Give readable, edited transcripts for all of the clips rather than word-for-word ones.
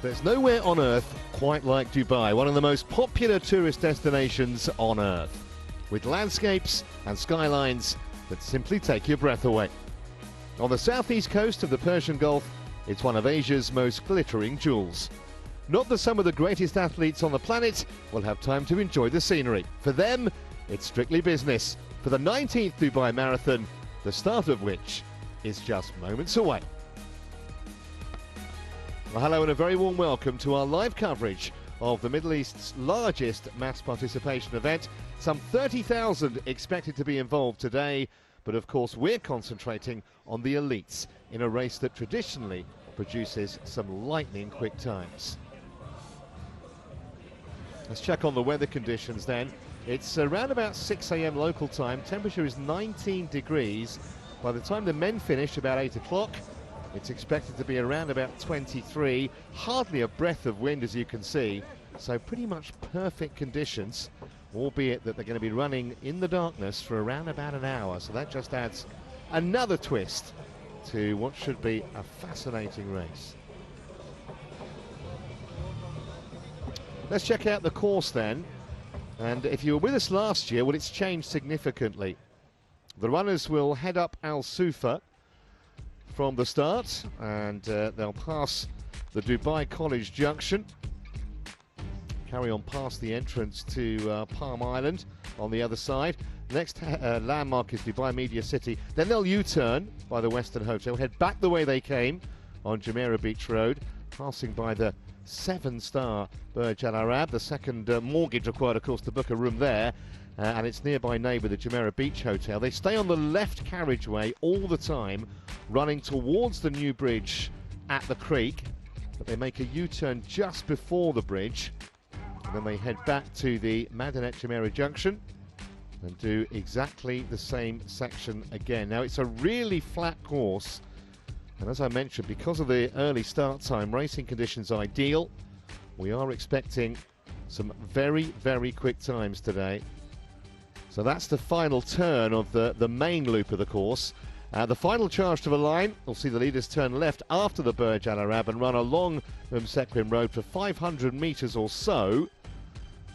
There's nowhere on earth quite like Dubai, one of the most popular tourist destinations on earth, with landscapes and skylines that simply take your breath away. On the southeast coast of the Persian Gulf, it's one of Asia's most glittering jewels. Not that some of the greatest athletes on the planet will have time to enjoy the scenery. For them, it's strictly business for the 19th Dubai Marathon, the start of which is just moments away. Well, hello and a very warm welcome to our live coverage of the Middle East's largest mass participation event. Some 30,000 expected to be involved today, but of course we're concentrating on the elites in a race that traditionally produces some lightning quick times. Let's check on the weather conditions then. It's around about 6 a.m. local time. Temperature is 19 degrees. By the time the men finish about 8 o'clock, it's expected to be around about 23. Hardly a breath of wind, as you can see. So pretty much perfect conditions, albeit that they're going to be running in the darkness for around about an hour. So that just adds another twist to what should be a fascinating race. Let's check out the course then. And if you were with us last year, well, it's changed significantly. The runners will head up Al Sufa from the start, and they'll pass the Dubai College Junction, carry on past the entrance to Palm Island on the other side. Next landmark is Dubai Media City. Then they'll U-turn by the Western Hotel, head back the way they came on Jumeirah Beach Road, passing by the 7-star Burj Al Arab, the second mortgage required, of course, to book a room there, and its nearby neighbour, the Jumeirah Beach Hotel. They stay on the left carriageway all the time, running towards the new bridge at the creek, but they make a U-turn just before the bridge, and then they head back to the Madinat Jumeirah Junction and do exactly the same section again. Now, it's a really flat course, and as I mentioned, because of the early start time, racing conditions ideal. We are expecting some very, very quick times today. So that's the final turn of the main loop of the course. The final charge to the line, we'll see the leaders turn left after the Burj Al Arab and run along Sequim Road for 500 metres or so.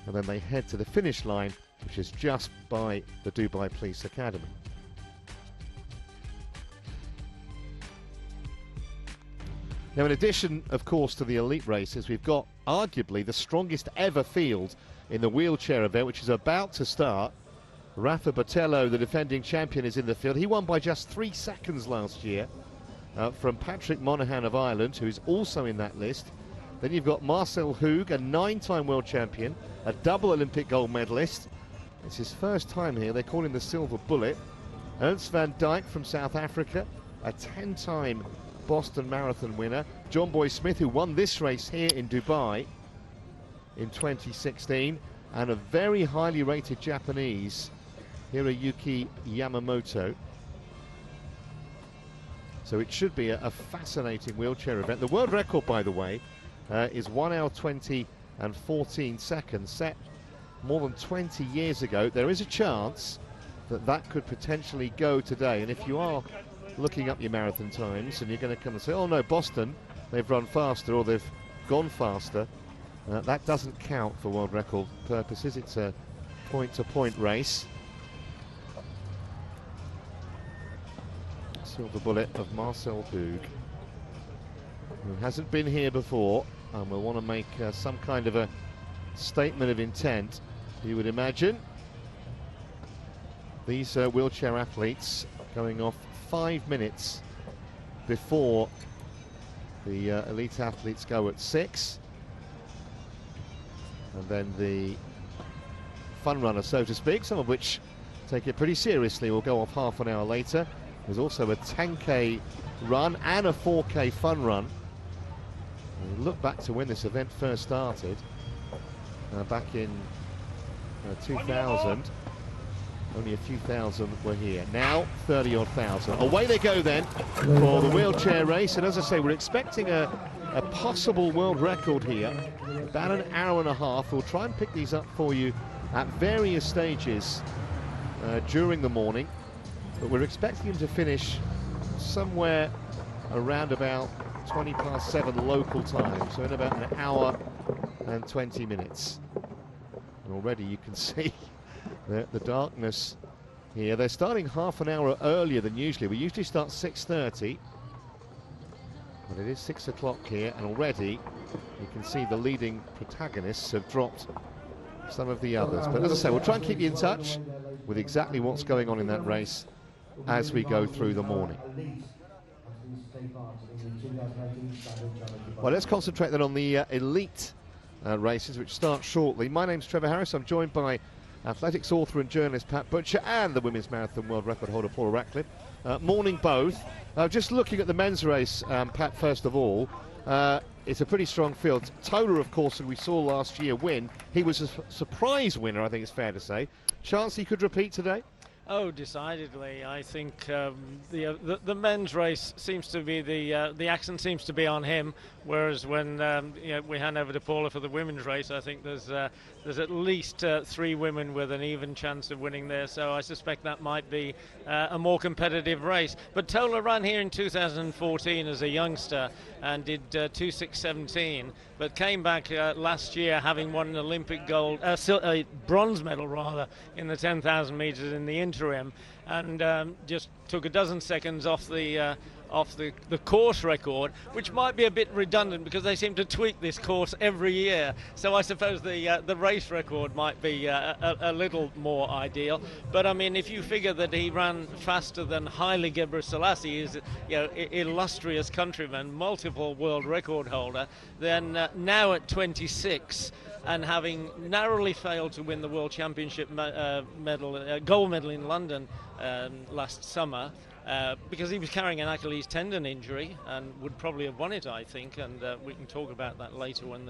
And then they head to the finish line, which is just by the Dubai Police Academy. Now, in addition, of course, to the elite races, we've got arguably the strongest ever field in the wheelchair event, which is about to start. Rafa Botelho, the defending champion, is in the field. He won by just 3 seconds last year from Patrick Monaghan of Ireland, who is also in that list. Then you've got Marcel Hoog, a 9-time world champion, a double Olympic gold medalist. It's his first time here. They call him the Silver Bullet. Ernst van Dijk from South Africa, a 10-time Boston Marathon winner. John Boy Smith, who won this race here in Dubai in 2016, and a very highly rated Japanese, Hiroyuki Yamamoto. So it should be a fascinating wheelchair event. The world record, by the way, is 1 hour 20 and 14 seconds, set more than 20 years ago. There is a chance that that could potentially go today, and if you are looking up your marathon times and you're going to come and say, oh no, Boston, they've run faster or they've gone faster, that doesn't count for world record purposes. It's a point-to-point race. Silver bullet of Marcel Hoog, who hasn't been here before and will want to make some kind of a statement of intent, you would imagine. These wheelchair athletes going off 5 minutes before the elite athletes go at 6, and then the fun runner, so to speak, some of which take it pretty seriously, will go off half an hour later. There's also a 10k run and a 4k fun run. And we look back to when this event first started, back in 2000. Only a few thousand were here. Now 30-odd thousand. Away they go then for the wheelchair race. And as I say, we're expecting a possible world record here. About an hour and a half. We'll try and pick these up for you at various stages during the morning. But we're expecting him to finish somewhere around about 20 past 7 local time, so in about an hour and 20 minutes. And already you can see the darkness here. They're starting half an hour earlier than usually. We usually start 6:30, but it is 6 o'clock here, and already you can see the leading protagonists have dropped some of the others. But as I say, we'll try and keep you in touch with exactly what's going on in that race as we go through the morning. Well, let's concentrate then on the elite races, which start shortly. My name's Trevor Harris. I'm joined by athletics author and journalist Pat Butcher and the women's marathon world record holder Paula Ratcliffe. Morning both. Just looking at the men's race, Pat, first of all, it's a pretty strong field. Tola, of course, who we saw last year win, he was a surprise winner, I think it's fair to say. Chance he could repeat today? Oh, decidedly. I think the men's race seems to be the accent seems to be on him, whereas when we hand over to Paula for the women's race, I think there's at least 3 women with an even chance of winning there. So I suspect that might be a more competitive race. But Tola ran here in 2014 as a youngster and did 2:6:17, but came back last year having won an Olympic bronze medal rather in the 10,000 meters in the interim, and just took a dozen seconds off the course record, which might be a bit redundant because they seem to tweak this course every year. So I suppose the race record might be a little more ideal. But I mean, if you figure that he ran faster than Haile Gebrselassie, his illustrious countryman, multiple world record holder, then now at 26. And having narrowly failed to win the World Championship gold medal in London last summer, because he was carrying an Achilles tendon injury and would probably have won it, I think, and we can talk about that later when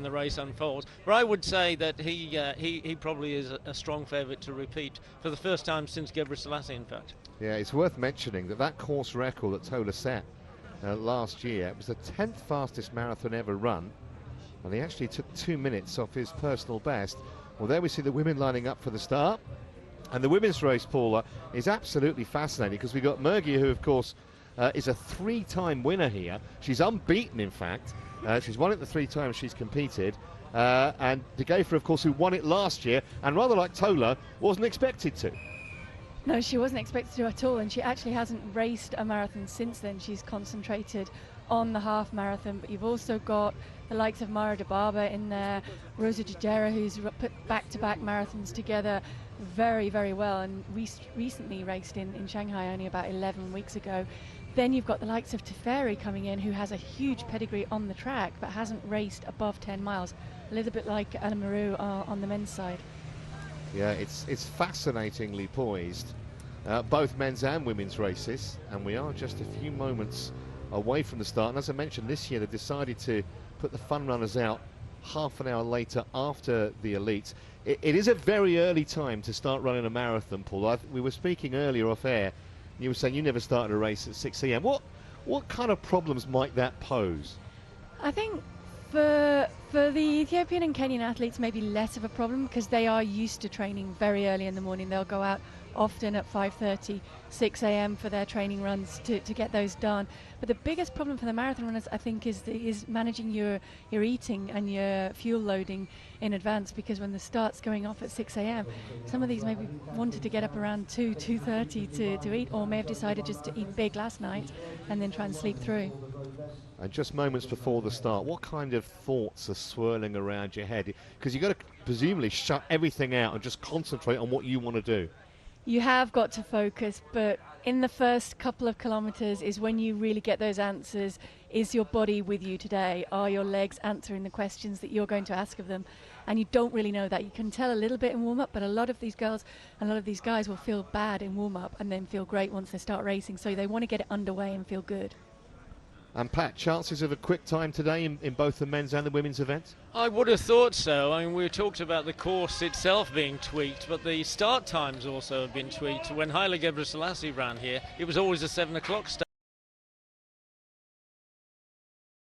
the race unfolds. But I would say that he probably is a strong favourite to repeat for the first time since Gebrselassie, in fact. Yeah, it's worth mentioning that course record that Tola set last year, it was the 10th fastest marathon ever run, and he actually took 2 minutes off his personal best. Well, there we see the women lining up for the start. And the women's race, Paula, is absolutely fascinating because we've got Mergia, who, of course, is a 3-time winner here. She's unbeaten, in fact. She's won it the 3 times she's competed. And De Gefer, of course, who won it last year, and rather like Tola, wasn't expected to. No, she wasn't expected to at all, and she actually hasn't raced a marathon since then. She's concentrated on the half marathon, but you've also got the likes of Mara Dababa in there, Rosa Jujera, who's put back-to-back marathons together very, very well, and recently raced in Shanghai only about 11 weeks ago. Then you've got the likes of Teferi coming in, who has a huge pedigree on the track, but hasn't raced above 10 miles, a little bit like Anna Maru on the men's side. Yeah, it's fascinatingly poised, both men's and women's races, and we are just a few moments away from the start. And as I mentioned, this year they decided to put the fun runners out half an hour later after the elites. It is a very early time to start running a marathon, Paul. We were speaking earlier off air, and you were saying you never started a race at 6 a.m. What kind of problems might that pose? I think for the Ethiopian and Kenyan athletes, maybe less of a problem because they are used to training very early in the morning. They'll go out often at 5:30, 6 a.m. for their training runs to get those done. But the biggest problem for the marathon runners, I think, is managing your eating and your fuel loading in advance, because when the start's going off at 6 a.m., some of these maybe wanted to get up around 2:30 to eat, or may have decided just to eat big last night and then try and sleep through. And just moments before the start, what kind of thoughts are swirling around your head? Because you've got to presumably shut everything out and just concentrate on what you want to do. You have got to focus, but in the first couple of kilometres is when you really get those answers. Is your body with you today? Are your legs answering the questions that you're going to ask of them? And you don't really know that. You can tell a little bit in warm-up, but a lot of these girls and a lot of these guys will feel bad in warm-up and then feel great once they start racing. So they want to get it underway and feel good. And Pat, chances of a quick time today in both the men's and the women's events? I would have thought so. I mean, we talked about the course itself being tweaked, but the start times also have been tweaked. When Haile Gebrselassie ran here, it was always a 7 o'clock start.